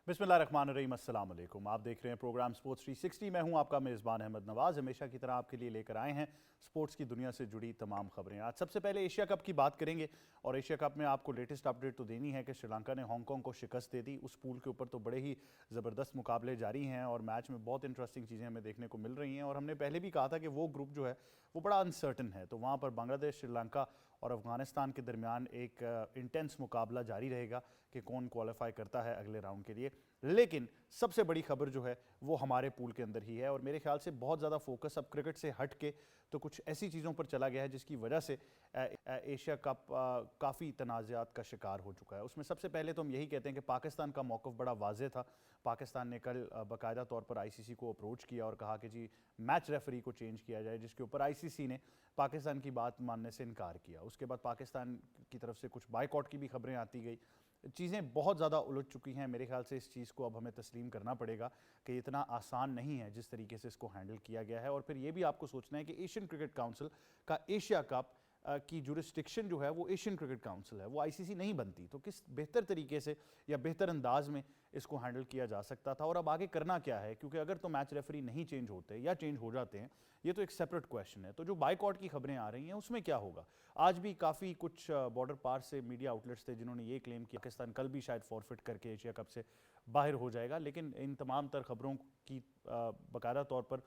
बिस्मिल्लाहिर्रहमानिर्रहीम, अस्सलाम वालेकुम। आप देख रहे हैं प्रोग्राम स्पोर्ट्स 360। मैं हूं आपका मेज़बान अहमद नवाज़। हमेशा की तरह आपके लिए लेकर आए हैं स्पोर्ट्स की दुनिया से जुड़ी तमाम खबरें। आज सबसे पहले एशिया कप की बात करेंगे और एशिया कप में आपको लेटेस्ट अपडेट तो देनी है कि श्रीलंका ने हांगकांग को शिकस्त दे दी। उस पूल के ऊपर तो बड़े ही ज़बरदस्त मुकाबले जारी हैं और मैच में बहुत इंटरेस्टिंग चीज़ें हमें देखने को मिल रही हैं। और हमने पहले भी कहा था कि वो ग्रुप जो है वो बड़ा अनसर्टन है, तो वहाँ पर बांग्लादेश, श्रीलंका और अफगानिस्तान के दरमियान एक इंटेंस मुकाबला जारी रहेगा कि कौन क्वालिफाई करता है अगले राउंड के लिए। लेकिन सबसे बड़ी खबर जो है वो हमारे पूल के अंदर ही है और मेरे ख्याल से बहुत ज़्यादा फोकस अब क्रिकेट से हट के तो कुछ ऐसी चीज़ों पर चला गया है जिसकी वजह से एशिया कप काफ़ी तनाज़ात का शिकार हो चुका है। उसमें सबसे पहले तो हम यही कहते हैं कि पाकिस्तान का मौक़िफ़ बड़ा वाज़ेह था। पाकिस्तान ने कल बाकायदा तौर पर आईसीसी को अप्रोच किया और कहा कि जी मैच रेफरी को चेंज किया जाए, जिसके ऊपर आईसीसी ने पाकिस्तान की बात मानने से इनकार किया। उसके बाद पाकिस्तान की तरफ से कुछ बाइकआउट की भी खबरें आती गई। चीज़ें बहुत ज़्यादा उलझ चुकी हैं। मेरे ख्याल से इस चीज़ को अब हमें तस्लीम करना पड़ेगा कि इतना आसान नहीं है जिस तरीके से इसको हैंडल किया गया है। और फिर ये भी आपको सोचना है कि एशियन क्रिकेट काउंसिल का एशिया कप की जुरिस्डिक्शन जो है वो एशियन क्रिकेट काउंसिल है, वो आईसीसी नहीं बनती। तो किस बेहतर तरीके से या बेहतर अंदाज में इसको हैंडल किया जा सकता था और अब आगे करना क्या है, क्योंकि अगर तो मैच रेफरी नहीं चेंज होते या चेंज हो जाते हैं ये तो एक सेपरेट क्वेश्चन है। तो जो बाइकआउट की खबरें आ रही हैं उसमें क्या होगा। आज भी काफ़ी कुछ बॉर्डर पार से मीडिया आउटलेट्स थे जिन्होंने ये क्लेम किया पाकिस्तान कल भी शायद फॉरफिट करके एशिया कप से बाहर हो जाएगा, लेकिन इन तमाम तर खबरों की बाकायदा तौर पर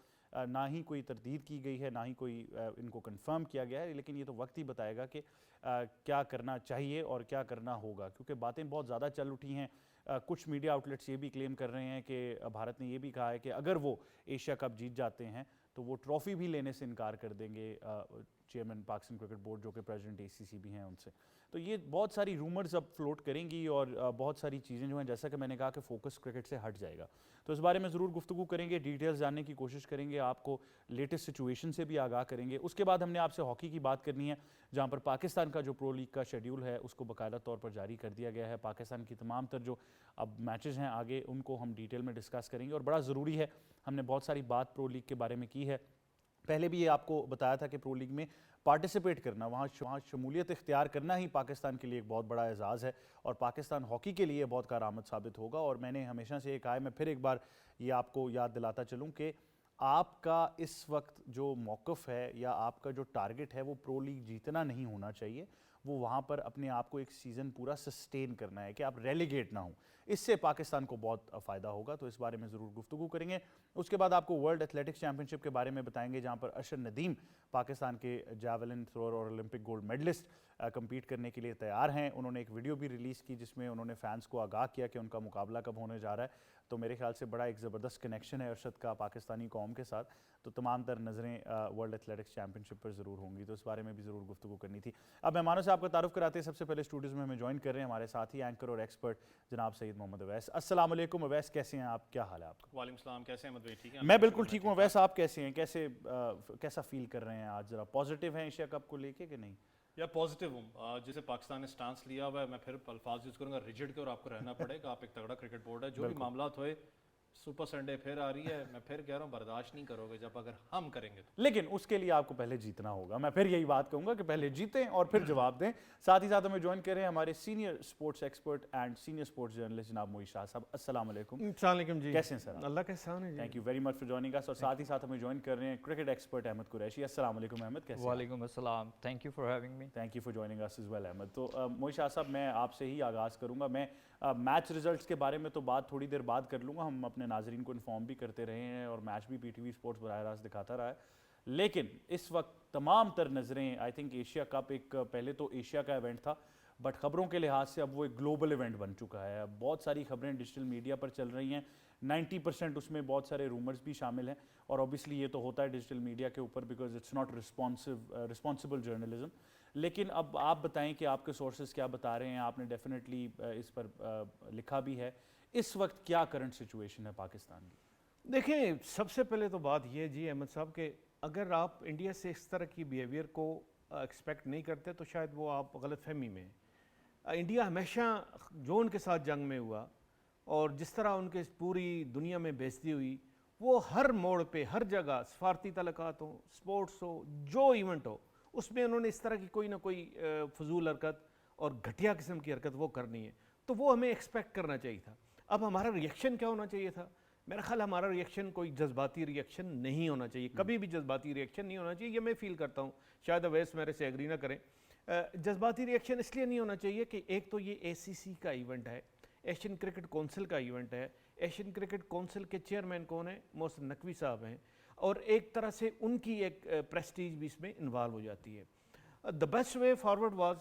ना ही कोई तरदीद की गई है, ना ही कोई इनको कंफर्म किया गया है। लेकिन ये तो वक्त ही बताएगा कि क्या करना चाहिए और क्या करना होगा, क्योंकि बातें बहुत ज़्यादा चल उठी हैं। कुछ मीडिया आउटलेट्स ये भी क्लेम कर रहे हैं कि भारत ने ये भी कहा है कि अगर वो एशिया कप जीत जाते हैं तो वो ट्रॉफ़ी भी लेने से इनकार कर देंगे चेयरमैन पाकिस्तान क्रिकेट बोर्ड जो कि प्रेसिडेंट एसीसी भी हैं उनसे। तो ये बहुत सारी रूमर्स अब फ्लोट करेंगी और बहुत सारी चीज़ें जो हैं, जैसा कि मैंने कहा कि फोकस क्रिकेट से हट जाएगा। तो इस बारे में ज़रूर गुफ्तगू करेंगे, डिटेल्स जानने की कोशिश करेंगे, आपको लेटेस्ट सिचुएशन से भी आगाह करेंगे। उसके बाद हमने आपसे हॉकी की बात करनी है, जहाँ पर पाकिस्तान का जो प्रो लीग का शेड्यूल है उसको बाकायदा तौर पर जारी कर दिया गया है। पाकिस्तान की तमाम तर जो अब मैचेज़ हैं आगे उनको हम डिटेल में डिस्कस करेंगे और बड़ा ज़रूरी है, हमने बहुत सारी बात प्रो लीग के बारे में की है। पहले भी ये आपको बताया था कि प्रो लीग में पार्टिसिपेट करना, वहाँ शमूलियत इख्तियार करना ही पाकिस्तान के लिए एक बहुत बड़ा एजाज़ है और पाकिस्तान हॉकी के लिए बहुत कारआमद साबित होगा। और मैंने हमेशा से ये कहा है, मैं फिर एक बार ये आपको याद दिलाता चलूँ कि आपका इस वक्त जो मौक़िफ़ है या आपका जो टारगेट है वो प्रो लीग जीतना नहीं होना चाहिए, वो वहाँ पर अपने आप को एक सीज़न पूरा सस्टेन करना है कि आप रेलीगेट ना हो। इससे पाकिस्तान को बहुत फ़ायदा होगा, तो इस बारे में ज़रूर गुफ्तगू करेंगे। उसके बाद आपको वर्ल्ड एथलेटिक्स चैम्पियनशिप के बारे में बताएंगे, जहाँ पर अशर नदीम पाकिस्तान के जैवलिन थ्रोअर और ओलंपिक गोल्ड मेडलिस्ट कम्पीट करने के लिए तैयार हैं। उन्होंने एक वीडियो भी रिलीज़ की जिसमें उन्होंने फैंस को आगाह किया कि उनका मुकाबला कब होने जा रहा है। तो मेरे ख्याल से बड़ा एक ज़बरदस्त कनेक्शन है अरशद का पाकिस्तानी कौम के साथ। तो तमाम तर नज़रें वर्ल्ड एथलेटिक्स चैम्पियनशिप पर ज़रूर होंगी, तो इस बारे में भी ज़रूर गुफ्तगू करनी थी। अब मेहमानों से आपका तारुफ कराते हैं। सबसे पहले स्टूडियोज़ में हमें ज्वाइन कर रहे हैं हमारे साथ ही एंकर और एक्सपर्ट जनाब सईद मोहम्मद अवैस। अस्सलाम वालेकुम अवैस, कैसे हैं आप, क्या हाल है आपका? वालेकुम सलाम, कैसे हैं अहमद भाई? ठीक है, मैं बिल्कुल ठीक हूँ अवैस, आप कैसे हैं, कैसा फील कर रहे हैं आज? ज़रा पॉजिटिव हैं एशिया कप को लेके कि नहीं? या पॉजिटिव हूँ। जैसे पाकिस्तान ने स्टांस लिया हुआ है, मैं फिर अल्फाज यूज़ करूँगा रिजिड के, और आपको रहना पड़ेगा। आप एक तगड़ा क्रिकेट बोर्ड है, जो भी मामला होए। सुपर संडे फिर आ रही है, मैं फिर कह रहा हूँ बर्दाश्त नहीं करोगे जब अगर हम करेंगे तो। लेकिन उसके लिए आपको पहले जीतना होगा। मैं फिर यही बात कहूंगा कि पहले जीतें और फिर जवाब दें। साथ ही साथ हमें ज्वाइन करें हमारे senior sports expert and senior sports journalist जनाब मोई शाह साहब। अस्सलाम वालेकुम। जी, कैसे हैं सर? अल्लाह का एहसान है जी। Thank you very much for joining us. और साथ ही साथ हमें ज्वाइन कर रहे हैं क्रिकेट एक्सपर्ट अहमद कुरैशी। अस्सलाम वालेकुम अहमद, कैसे हैं? वालेकुम अस्सलाम, thank you for having me. Thank you for joining us is वेल अहमद। तो मोई शाह साहब, मैं आपसे ही आगाज़ करूँगा। मैं मैच रिजल्ट्स के बारे में तो बात थोड़ी देर बाद कर लूँगा, हम अपने नाजरीन को इन्फॉर्म भी करते रहे हैं और मैच भी पीटीवी स्पोर्ट्स बराह रास्त दिखाता रहा है। लेकिन इस वक्त तमाम तर नज़रें आई थिंक एशिया कप एक पहले तो एशिया का इवेंट था, बट ख़बरों के लिहाज से अब वो एक ग्लोबल इवेंट बन चुका है। अब बहुत सारी खबरें डिजिटल मीडिया पर चल रही हैं, 90% उसमें बहुत सारे रूमर्स भी शामिल हैं। और ऑब्वियसली ये तो होता है डिजिटल मीडिया के ऊपर, because it's not responsible journalism. लेकिन अब आप बताएं कि आपके सोर्सेज क्या बता रहे हैं। आपने डेफिनेटली इस पर लिखा भी है। इस वक्त क्या करंट सिचुएशन है पाकिस्तान की? देखें, सबसे पहले तो बात यह जी अहमद साहब कि अगर आप इंडिया से इस तरह की बिहेवियर को एक्सपेक्ट नहीं करते तो शायद वो आप गलत फहमी में हैं। इंडिया हमेशा जोन के साथ जंग में हुआ और जिस तरह उनके पूरी दुनिया में बेइज्जती हुई, वो हर मोड़ पे, हर जगह, सफारती तल्लुकात हो, स्पोर्ट्स हो, जो इवेंट हो, उसमें उन्होंने इस तरह की कोई ना कोई फजूल हरकत और घटिया किस्म की हरकत वो करनी है। तो वो हमें एक्सपेक्ट करना चाहिए था। अब हमारा रिएक्शन क्या होना चाहिए था? मेरा ख्याल हमारा रिएक्शन कोई जज्बाती रिएक्शन नहीं होना चाहिए, कभी भी जज्बाती रिएक्शन नहीं होना चाहिए, ये मैं फील करता हूँ। शायद अवैस मेरे से एग्री ना करें। जज्बाती रिएक्शन इसलिए नहीं होना चाहिए कि एक तो ये ACC का इवेंट है, एशियन क्रिकेट काउंसिल का इवेंट है। एशियन क्रिकेट काउंसिल के चेयरमैन कौन है? मोहसिन नकवी साहब हैं, और एक तरह से उनकी एक प्रेस्टीज भी इसमें इन्वॉल्व हो जाती है। The best way forward was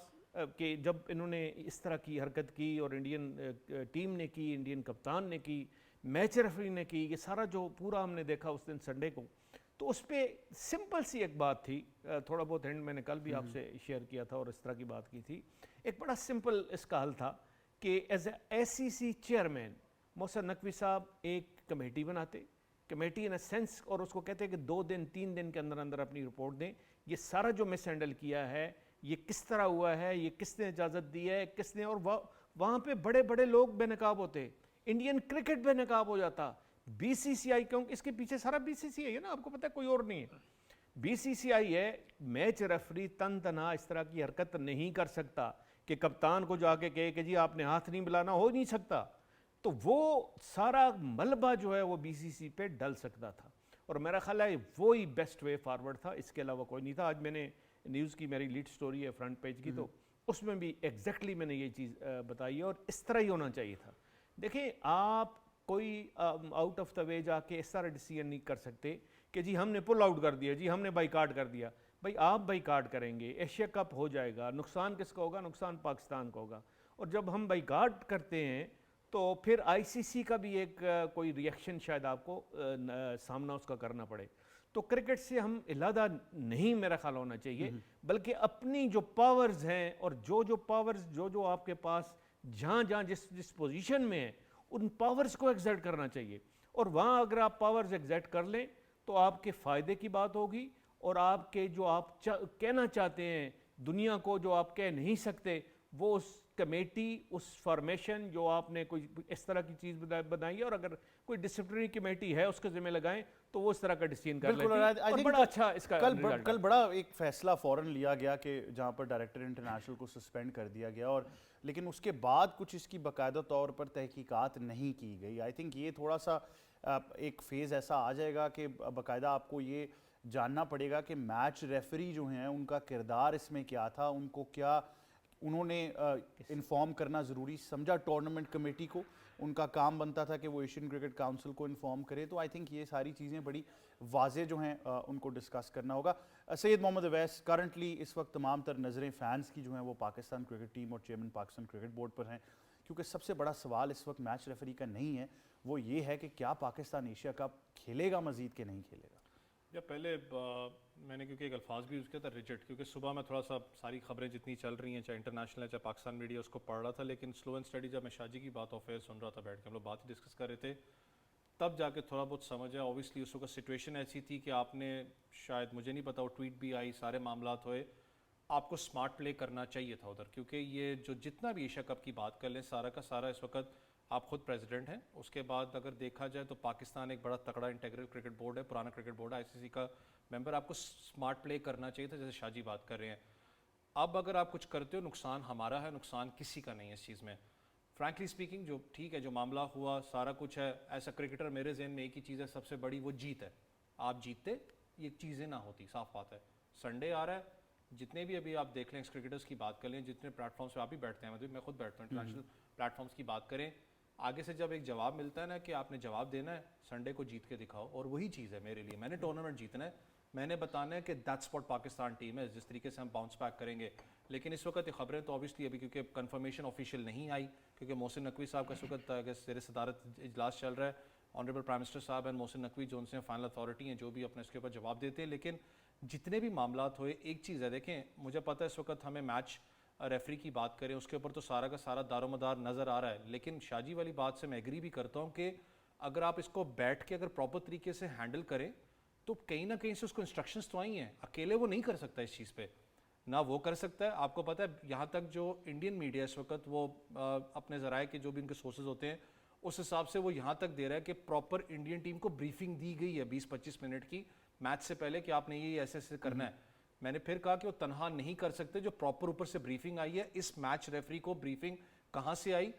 कि जब इन्होंने इस तरह की हरकत की और इंडियन टीम ने की, इंडियन कप्तान ने की, मैच रेफरी ने की, ये सारा जो पूरा हमने देखा उस दिन संडे को, तो उस पर सिंपल सी एक बात थी, थोड़ा बहुत एंड मैंने कल भी आपसे शेयर किया था और इस तरह की बात की थी। एक बड़ा सिंपल इसका हल था कि as a ACC chairman Mohsin Naqvi साहब एक कमेटी बनाते, कमेटी इन अ सेंस, और उसको कहते हैं कि 2 दिन 3 दिन के अंदर अंदर अपनी रिपोर्ट दें, ये सारा जो मिस हैंडल किया है, ये किस तरह हुआ है, ये किसने इजाज़त दी है, किसने, और वहाँ पे बड़े बड़े लोग बेनकाब होते, इंडियन क्रिकेट बेनकाब हो जाता। BCCI, क्योंकि इसके पीछे सारा BCCI है ना, आपको पता है, कोई और नहीं है। BCCI है, मैच रेफरी तन तना इस तरह की हरकत नहीं कर सकता कि कप्तान को जाके कहे कि जी आपने हाथ नहीं मिलाना, हो नहीं सकता। तो वो सारा मलबा जो है वो BCCI पे डल सकता था, और मेरा ख्याल है वो ही बेस्ट वे फॉरवर्ड था, इसके अलावा कोई नहीं था। आज मैंने न्यूज़ की, मेरी लीड स्टोरी है फ्रंट पेज की, तो उसमें भी एग्जैक्टली मैंने ये चीज़ बताई है, और इस तरह ही होना चाहिए था। देखिए, आप कोई आउट ऑफ द वे जाके इस तरह डिसीजन नहीं कर सकते कि जी हमने पुल आउट कर दिया, जी हमने बाइकाट कर दिया। भाई आप बाइकाट करेंगे, एशिया कप हो जाएगा, नुकसान किसका होगा? नुकसान पाकिस्तान का होगा। और जब हम बाइकाट करते हैं तो फिर ICC का भी एक कोई रिएक्शन शायद आपको सामना उसका करना पड़े। तो क्रिकेट से हम इलादा नहीं मेरा ख्याल होना चाहिए, बल्कि अपनी जो पावर्स हैं और जो पावर्स जो आपके पास जहाँ जिस पोजीशन में है, उन पावर्स को एग्जर्ट करना चाहिए। और वहाँ अगर आप पावर्स एग्जर्ट कर लें तो आपके फ़ायदे की बात होगी, और आपके जो आप कहना चाहते हैं दुनिया को, जो आप कह नहीं सकते, वो उस कमेटी, उस फॉर्मेशन जो आपने कोई इस तरह की चीज़ बनाई है, और अगर कोई डिसिप्लिनरी कमेटी है उसके जिम्मे लगाएं तो वो इस तरह का डिसीजन कर लेती है, और बड़ा अच्छा इसका कल बड़ा एक फैसला फौरन लिया गया कि जहां पर डायरेक्टर इंटरनेशनल को सस्पेंड कर दिया गया, और लेकिन उसके बाद कुछ इसकी बाकायदा तौर पर तहकीकात नहीं की गई। आई थिंक ये थोड़ा सा एक फेज़ ऐसा आ जाएगा कि बाकायदा आपको ये जानना पड़ेगा कि मैच रेफरी जो हैं उनका किरदार इसमें क्या था, उनको क्या उन्होंने इन्फॉर्म करना ज़रूरी समझा टूर्नामेंट कमेटी को, उनका काम बनता था कि वो एशियन क्रिकेट काउंसिल को इन्फॉर्म करे। तो आई थिंक ये सारी चीज़ें बड़ी वाज़े जो हैं उनको डिस्कस करना होगा। सैयद मोहम्मद अवैस, करंटली इस वक्त तमाम तर नज़रें फ़ैन्स की जो हैं वो पाकिस्तान क्रिकेट टीम और चेयरमैन पाकिस्तान क्रिकेट बोर्ड पर हैं, क्योंकि सबसे बड़ा सवाल इस वक्त मैच रेफरी का नहीं है, वो ये है कि क्या पाकिस्तान एशिया कप खेलेगा मज़ीद के नहीं खेलेगा। या पहले मैंने क्योंकि एक अल्फाज भी यूज़ किया था, रिजिड, क्योंकि सुबह मैं थोड़ा सा सारी खबरें जितनी चल रही हैं, चाहे इंटरनेशनल है चाहे पाकिस्तान मीडिया, उसको पढ़ रहा था, लेकिन स्लो एंड स्टडी जब मैं शाहजी की बात ऑफ एयर सुन रहा था बैठ के, हम लोग बात ही डिस्कस कर रहे थे, तब जाके थोड़ा बहुत समझ आया। ऑब्वियसली उस वक्त सिचुएशन ऐसी थी कि आपने शायद, मुझे नहीं पता, वो ट्वीट भी आई, सारे मामला हुए, आपको स्मार्ट प्ले करना चाहिए था उधर, क्योंकि ये जो जितना भी एशिया कप की बात कर लें, सारा का सारा इस वक्त आप खुद प्रेसिडेंट हैं। उसके बाद अगर देखा जाए तो पाकिस्तान एक बड़ा तगड़ा इंटीग्रल क्रिकेट बोर्ड है, पुराना क्रिकेट बोर्ड है, ICC का मेंबर, आपको स्मार्ट प्ले करना चाहिए था, जैसे शाहजी बात कर रहे हैं। अब अगर आप कुछ करते हो, नुकसान हमारा है, नुकसान किसी का नहीं है इस चीज़ में। फ्रैंकली स्पीकिंग, जो ठीक है, जो मामला हुआ, सारा कुछ है, एज अ क्रिकेटर मेरे जहन में एक ही चीज़ है सबसे बड़ी, वो जीत है। आप जीतते, ये चीज़ें ना होती, साफ बात है। संडे आ रहा है, जितने भी अभी आप देख लें क्रिकेटर्स की बात कर लें, जितने प्लेटफॉर्म्स पे आप भी बैठते हैं, मैं खुद बैठता हूँ, इंटरनेशनल प्लेटफॉर्म्स की बात करें, आगे से जब एक जवाब मिलता है ना कि आपने जवाब देना है, संडे को जीत के दिखाओ, और वही चीज़ है मेरे लिए। मैंने टूर्नामेंट जीतना है, मैंने बताना है कि दैट्स व्हाट पाकिस्तान टीम है, जिस तरीके से हम बाउंस बैक करेंगे। लेकिन इस वक्त ये खबरें तो ऑब्वियसली अभी क्योंकि कंफर्मेशन ऑफिशियल नहीं आई, क्योंकि मोहसिन नकवी साहब का इस वक्त ज़ेर सदारत इजलास चल रहा है, ऑनरेबल प्राइम मिनिस्टर साहब एंड मोहसिन नकवी जो उनसे फाइनल अथॉरिटी हैं, जो भी अपने इसके ऊपर जवाब देते हैं। लेकिन जितने भी मामला हुए, एक चीज़ है, देखें, मुझे पता है इस वक्त हमें मैच रेफरी की बात करें, उसके ऊपर तो सारा का सारा दारोमदार नज़र आ रहा है, लेकिन शाहजी वाली बात से मैं एग्री भी करता हूँ कि अगर आप इसको बैठ के अगर प्रॉपर तरीके से हैंडल करें तो कहीं ना कहीं से उसको इंस्ट्रक्शंस तो आई हैं, अकेले वो नहीं कर सकता इस चीज़ पे, ना वो कर सकता है। आपको पता है, यहाँ तक जो इंडियन मीडिया इस वक्त वो अपने ज़राए के जो भी उनके सोर्सेज होते हैं, उस हिसाब से वो यहाँ तक दे रहा है कि प्रॉपर इंडियन टीम को ब्रीफिंग दी गई है 20-25 मिनट की मैच से पहले कि आपने ये ऐसे ऐसे करना है। मैंने फिर कहा कि वो तनहा नहीं कर सकते, जो प्रॉपर ऊपर से ब्रीफिंग आई है। इस मैच रेफरी को ब्रीफिंग कहाँ से आई?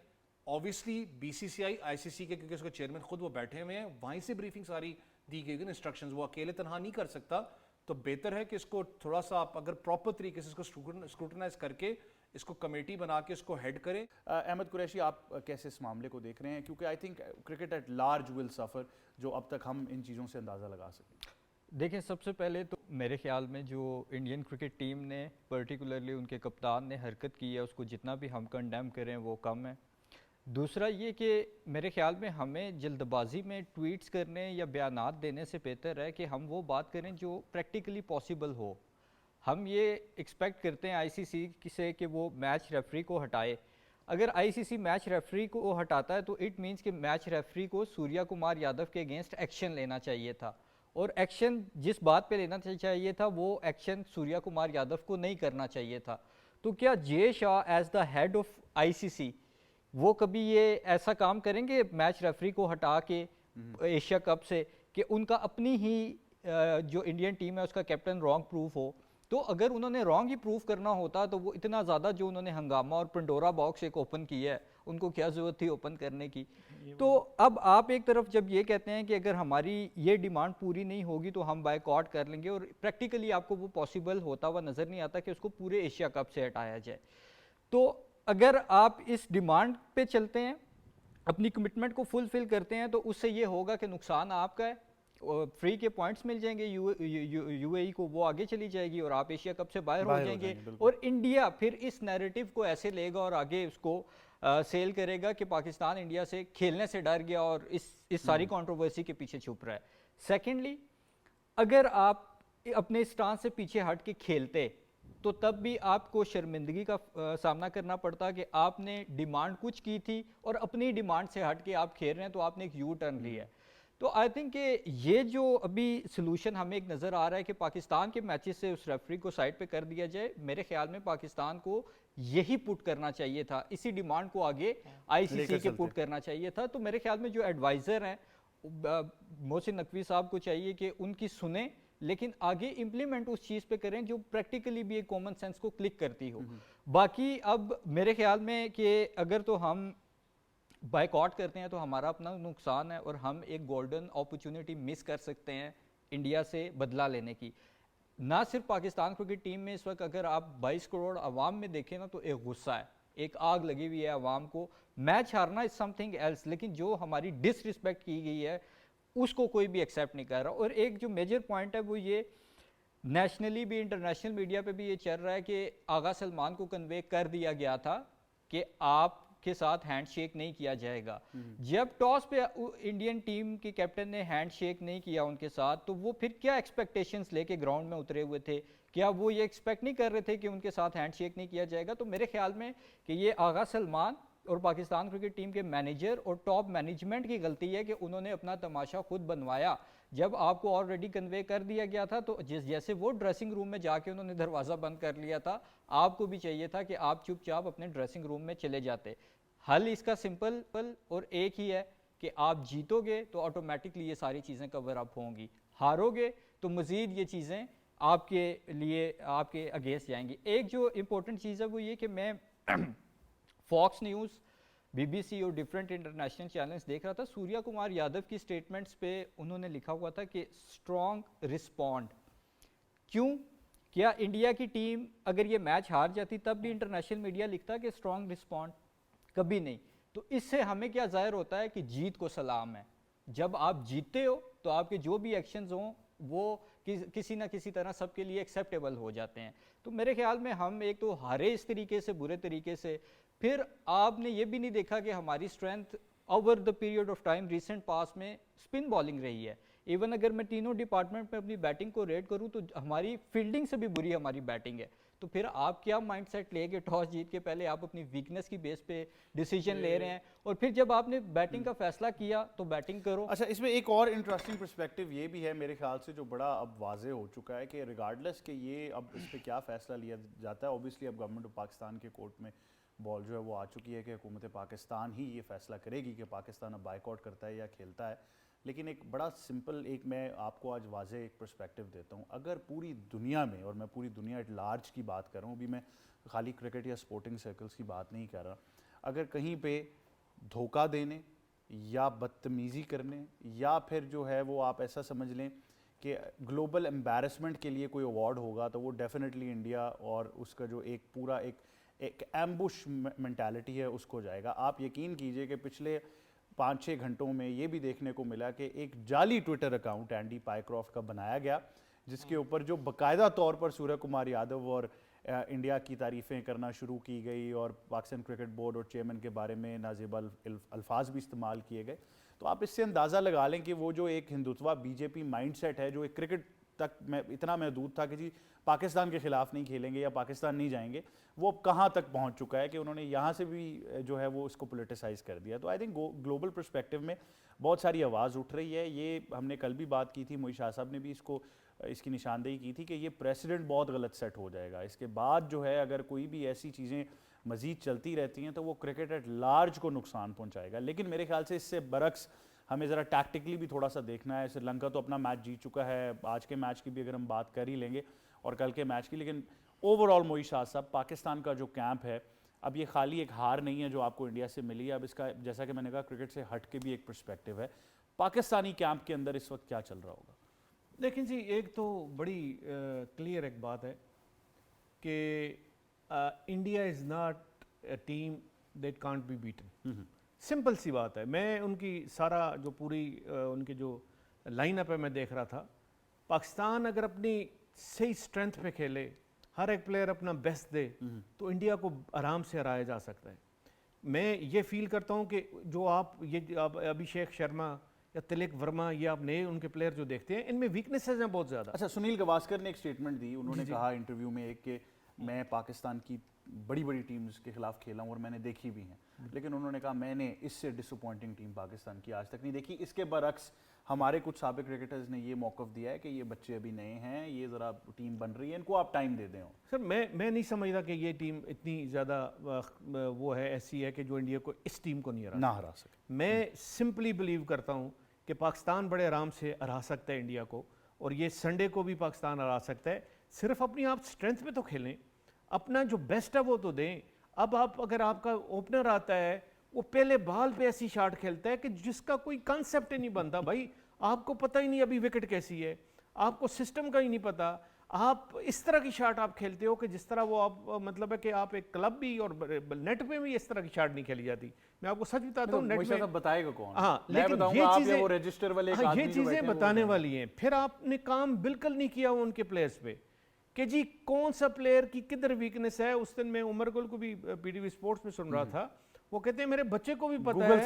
ऑब्वियसली बीसीसीआई आईसीसी के, क्योंकि उसके चेयरमैन खुद वो बैठे हुए हैं, वहीं से ब्रीफिंग सारी दी गई इंस्ट्रक्शंस, वो अकेले तनहा नहीं कर सकता। तो बेहतर है कि इसको थोड़ा सा आप अगर प्रॉपर तरीके से इसको स्क्रूटनाइज करके इसको कमेटी बना के इसको हेड करें। अहमद कुरैशी, आप कैसे इस मामले को देख रहे हैं, क्योंकि I think cricket at large will suffer, जो अब तक हम इन चीज़ों से अंदाज़ा लगा सकें। देखिए, सबसे पहले तो मेरे ख्याल में जो इंडियन क्रिकेट टीम ने पर्टिकुलरली उनके कप्तान ने हरकत की है, उसको जितना भी हम कंडेम करें वो कम है। दूसरा ये कि मेरे ख्याल में हमें जल्दबाजी में ट्वीट्स करने या बयानात देने से बेहतर है कि हम वो बात करें जो प्रैक्टिकली पॉसिबल हो। हम ये एक्सपेक्ट करते हैं आईसीसी से कि वो मैच रेफरी को हटाए। अगर आईसीसी मैच रेफरी को हटाता है तो इट मीन्स कि मैच रेफरी को सूर्या कुमार यादव के अगेंस्ट एक्शन लेना चाहिए था, और एक्शन जिस बात पे लेना चाहिए था वो एक्शन सूर्या कुमार यादव को नहीं करना चाहिए था। तो क्या Jay Shah as the head of ICC वो कभी ये ऐसा काम करेंगे मैच रेफरी को हटा के एशिया कप से, कि उनका अपनी ही जो इंडियन टीम है उसका कैप्टन रॉन्ग प्रूफ हो? तो अगर उन्होंने रॉन्ग ही प्रूफ करना होता तो वो इतना ज़्यादा जो उन्होंने हंगामा और पंडोरा बॉक्स एक ओपन किया है, उनको क्या ज़रूरत थी ओपन करने की? तो अब आप एक तरफ जब ये कहते हैं कि अगर हमारी ये डिमांड पूरी नहीं होगी तो हम बायकॉट कर लेंगे, और प्रैक्टिकली आपको वो पॉसिबल होता हुआ नज़र नहीं आता कि उसको पूरे एशिया कप से हटाया जाए। तो अगर आप इस डिमांड पे चलते हैं, अपनी कमिटमेंट को फुलफिल करते हैं, तो उससे ये होगा कि नुकसान आपका है, फ्री के पॉइंट्स मिल जाएंगे यूएई को, वो आगे चली जाएगी और आप एशिया कप से बाहर हो जाएंगे। और इंडिया फिर इस नैरेटिव को ऐसे लेगा और आगे उसको सेल करेगा कि पाकिस्तान इंडिया से खेलने से डर गया और इस सारी कंट्रोवर्सी के पीछे छुप रहा है। सेकेंडली, अगर आप अपने स्टांस से पीछे हट के खेलते तो तब भी आपको शर्मिंदगी का सामना करना पड़ता कि आपने डिमांड कुछ की थी और अपनी डिमांड से हट के आप खेल रहे हैं, तो आपने एक यू टर्न लिया है। तो आई थिंक कि ये जो अभी सोल्यूशन हमें एक नज़र आ रहा है कि पाकिस्तान के मैचेस से उस रेफरी को साइड पे कर दिया जाए, मेरे ख्याल में पाकिस्तान को यही पुट करना चाहिए था, इसी डिमांड को आगे आईसीसी के पुट करना चाहिए था। तो मेरे ख्याल में जो एडवाइज़र हैं मोहसिन नकवी साहब को चाहिए कि उनकी सुने, लेकिन आगे इम्प्लीमेंट उस चीज़ पे करें जो प्रैक्टिकली भी एक कॉमन सेंस को क्लिक करती हो। बाकी अब मेरे ख्याल में कि अगर तो हम बायकॉट करते हैं तो हमारा अपना नुकसान है, और हम एक गोल्डन अपॉर्चुनिटी मिस कर सकते हैं इंडिया से बदला लेने की। ना सिर्फ पाकिस्तान क्रिकेट टीम में इस वक्त अगर आप 22 करोड़ अवाम में देखें ना, तो एक गुस्सा है, एक आग लगी हुई है अवाम को। मैच हारना इज समथिंग एल्स, लेकिन जो हमारी डिसरिस्पेक्ट की गई है उसको कोई भी एक्सेप्ट नहीं कर रहा। और एक जो मेजर पॉइंट है वो ये, नेशनली भी इंटरनेशनल मीडिया पे भी ये चल रहा है कि आगा सलमान को कन्वे कर दिया गया था कि आप के साथ हैंडशेक नहीं किया जाएगा। जब टॉस पे इंडियन टीम के कैप्टन ने हैंडशेक नहीं किया उनके साथ, तो वो फिर क्या एक्सपेक्टेशंस लेके ग्राउंड में उतरे हुए थे? क्या वो ये एक्सपेक्ट नहीं कर रहे थे कि उनके साथ हैंडशेक नहीं किया जाएगा? तो मेरे ख्याल में कि ये आगा सलमान और पाकिस्तान क्रिकेट टीम के मैनेजर और टॉप मैनेजमेंट की गलती है कि उन्होंने अपना तमाशा खुद बनवाया। जब आपको ऑलरेडी कन्वे कर दिया गया था तो जैसे वो ड्रेसिंग रूम में जाके उन्होंने दरवाज़ा बंद कर लिया था, आपको भी चाहिए था कि आप चुपचाप अपने ड्रेसिंग रूम में चले जाते। हल इसका सिंपल और एक ही है कि आप जीतोगे तो ऑटोमेटिकली ये सारी चीज़ें कवर अप होंगी, हारोगे तो मज़ीद ये चीज़ें आपके लिए आपके अगेंस्ट जाएंगी। एक जो इम्पोर्टेंट चीज़ है वो ये कि मैं फॉक्स न्यूज़, बीबीसी और डिफरेंट इंटरनेशनल चैनल्स देख रहा था। सूर्या कुमार यादव की स्टेटमेंट्स पे उन्होंने लिखा हुआ था कि स्ट्रॉन्ग रिस्पॉन्ड। क्यों? क्या इंडिया की टीम अगर ये मैच हार जाती तब भी इंटरनेशनल मीडिया लिखता कि स्ट्रॉन्ग रिस्पॉन्ड? कभी नहीं। तो इससे हमें क्या जाहिर होता है कि जीत को सलाम है। जब आप जीतते हो तो आपके जो भी एक्शंस हों वो किसी ना किसी तरह सबके लिए एक्सेप्टेबल हो जाते हैं। तो मेरे ख्याल में हम एक तो हारे इस तरीके से, बुरे तरीके से, फिर आपने ये भी नहीं देखा कि हमारी strength over the period of time recent past में स्पिन बॉलिंग रही है। इवन अगर मैं तीनों डिपार्टमेंट में अपनी बैटिंग को रेट करूं तो हमारी फील्डिंग से भी बुरी हमारी बैटिंग है। तो फिर आप क्या माइंडसेट लेके टॉस जीत के पहले आप अपनी वीकनेस की बेस पे डिसीजन ले रहे हैं, और फिर जब आपने बैटिंग का फैसला किया तो बैटिंग करो। अच्छा, इसमें एक और इंटरेस्टिंग पर्सपेक्टिव ये भी है मेरे ख्याल से, जो बड़ा अब वाजे हो चुका है कि रिगार्डलेस कि ये अब इस पर क्या फ़ैसला लिया जाता है, ओबियसली अब गवर्नमेंट ऑफ पाकिस्तान के कोर्ट में बॉल जो है वो आ चुकी है कि हुकूमत पाकिस्तान ही ये फ़ैसला करेगी कि पाकिस्तान अब बाइकआउट करता है या खेलता है। लेकिन एक बड़ा सिंपल, एक मैं आपको आज वाजे एक पर्सपेक्टिव देता हूँ। अगर पूरी दुनिया में, और मैं पूरी दुनिया एट लार्ज की बात कर रहा हूँ, अभी मैं खाली क्रिकेट या स्पोर्टिंग सर्कल्स की बात नहीं कर रहा, अगर कहीं पे धोखा देने या बदतमीज़ी करने, या फिर जो है वो आप ऐसा समझ लें कि ग्लोबल एम्बैरसमेंट के लिए कोई अवार्ड होगा तो वो डेफिनेटली इंडिया और उसका जो एक पूरा एक एम्बुश मेंटालिटी है उसको जाएगा। आप यकीन कीजिए कि पिछले 5-6 घंटों में ये भी देखने को मिला कि एक जाली ट्विटर अकाउंट एंडी पाइक्रॉफ्ट का बनाया गया, जिसके ऊपर जो बाकायदा तौर पर सूर्य कुमार यादव और इंडिया की तारीफ़ें करना शुरू की गई और पाकिस्तान क्रिकेट बोर्ड और चेयरमैन के बारे में नाज़िब अल्फाज भी इस्तेमाल किए गए। तो आप इससे अंदाज़ा लगा लें कि वो जो एक हिंदुत्वा बीजेपी माइंडसेट है, जो एक क्रिकेट तक में इतना महदूद था कि जी पाकिस्तान के खिलाफ नहीं खेलेंगे या पाकिस्तान नहीं जाएंगे, वो अब कहाँ तक पहुँच चुका है कि उन्होंने यहाँ से भी जो है वो इसको पोलिटिसाइज़ कर दिया। तो आई थिंक ग्लोबल पर्सपेक्टिव में बहुत सारी आवाज़ उठ रही है। ये हमने कल भी बात की थी, मोई शाह साहब ने भी इसकी निशानदेही की थी कि ये प्रेसिडेंट बहुत गलत सेट हो जाएगा। इसके बाद जो है अगर कोई भी ऐसी चीज़ें मज़ीद चलती रहती हैं तो वो क्रिकेट एट लार्ज को नुकसान पहुंचाएगा। लेकिन मेरे ख्याल से इससे बरक्स हमें ज़रा टैक्टिकली भी थोड़ा सा देखना है। श्रीलंका तो अपना मैच जीत चुका है, आज के मैच की भी अगर हम बात कर ही लेंगे और कल के मैच की, लेकिन ओवरऑल मोई शाह साहब, पाकिस्तान का जो कैंप है अब ये खाली एक हार नहीं है जो आपको इंडिया से मिली है। अब इसका, जैसा कि मैंने कहा, क्रिकेट से हट के भी एक पर्सपेक्टिव है। पाकिस्तानी कैंप के अंदर इस वक्त क्या चल रहा होगा? लेकिन जी एक तो बड़ी क्लियर एक बात है कि India is not a team that can't be beaten. Simple सी बात है। मैं उनकी सारा जो पूरी उनके जो लाइनअप है मैं देख रहा था। पाकिस्तान अगर अपनी सही स्ट्रेंथ पे खेले, हर एक प्लेयर अपना बेस्ट दे, तो इंडिया को आराम से हराया जा सकता है। मैं ये फील करता हूँ कि जो आप अभिषेक शर्मा या तिलक वर्मा, ये आप नए उनके प्लेयर जो देखते हैं, इनमें वीकनेसेस हैं बहुत ज़्यादा। अच्छा, सुनील गावस्कर ने एक स्टेटमेंट दी, उन्होंने कहा इंटरव्यू में एक कि मैं पाकिस्तान की बड़ी बड़ी टीम्स के खिलाफ खेला हूँ और मैंने देखी भी हैं, लेकिन उन्होंने कहा मैंने इससे डिसअपॉइंटिंग टीम पाकिस्तान की आज तक नहीं देखी। इसके बरक्स हमारे कुछ साबिक क्रिकेटर्स ने ये मौक़िफ़ दिया है कि ये बच्चे अभी नए हैं, ये ज़रा टीम बन रही है, इनको आप टाइम दे दें। सर मैं नहीं समझता कि ये टीम इतनी ज़्यादा वो है, ऐसी है कि जो इंडिया को, इस टीम को नहीं हरा सके। मैं सिंपली बिलीव करता हूँ कि पाकिस्तान बड़े आराम से हरा सकता है इंडिया को, और ये संडे को भी पाकिस्तान हरा सकता है। सिर्फ अपनी आप स्ट्रेंथ पे तो खेलें, अपना जो बेस्ट है वो तो दें। अब आप, अगर आपका ओपनर आता है वो पहले बॉल पे ऐसी शॉट खेलता है कि जिसका कोई कंसेप्ट ही नहीं बनता। भाई आपको पता ही नहीं अभी विकेट कैसी है, आपको सिस्टम का ही नहीं पता, आप इस तरह की शॉट आप खेलते हो कि जिस तरह वो आप, मतलब है कि आप एक क्लब भी और नेट पे भी इस तरह की शॉट नहीं खेली जाती। मैं आपको सच बताता हूँ, नेट में बताएगा कौन? हाँ, लेकिन ये चीजें बताने वाली हैं। फिर आपने काम बिल्कुल नहीं किया उनके प्लेयर्स पे कि जी कौन सा प्लेयर की किधर वीकनेस है। उस दिन मैं उमर गुल को भी पीटीवी स्पोर्ट्स में सुन रहा था, वो कहते हैं मेरे बच्चे को भी पता है, गूगल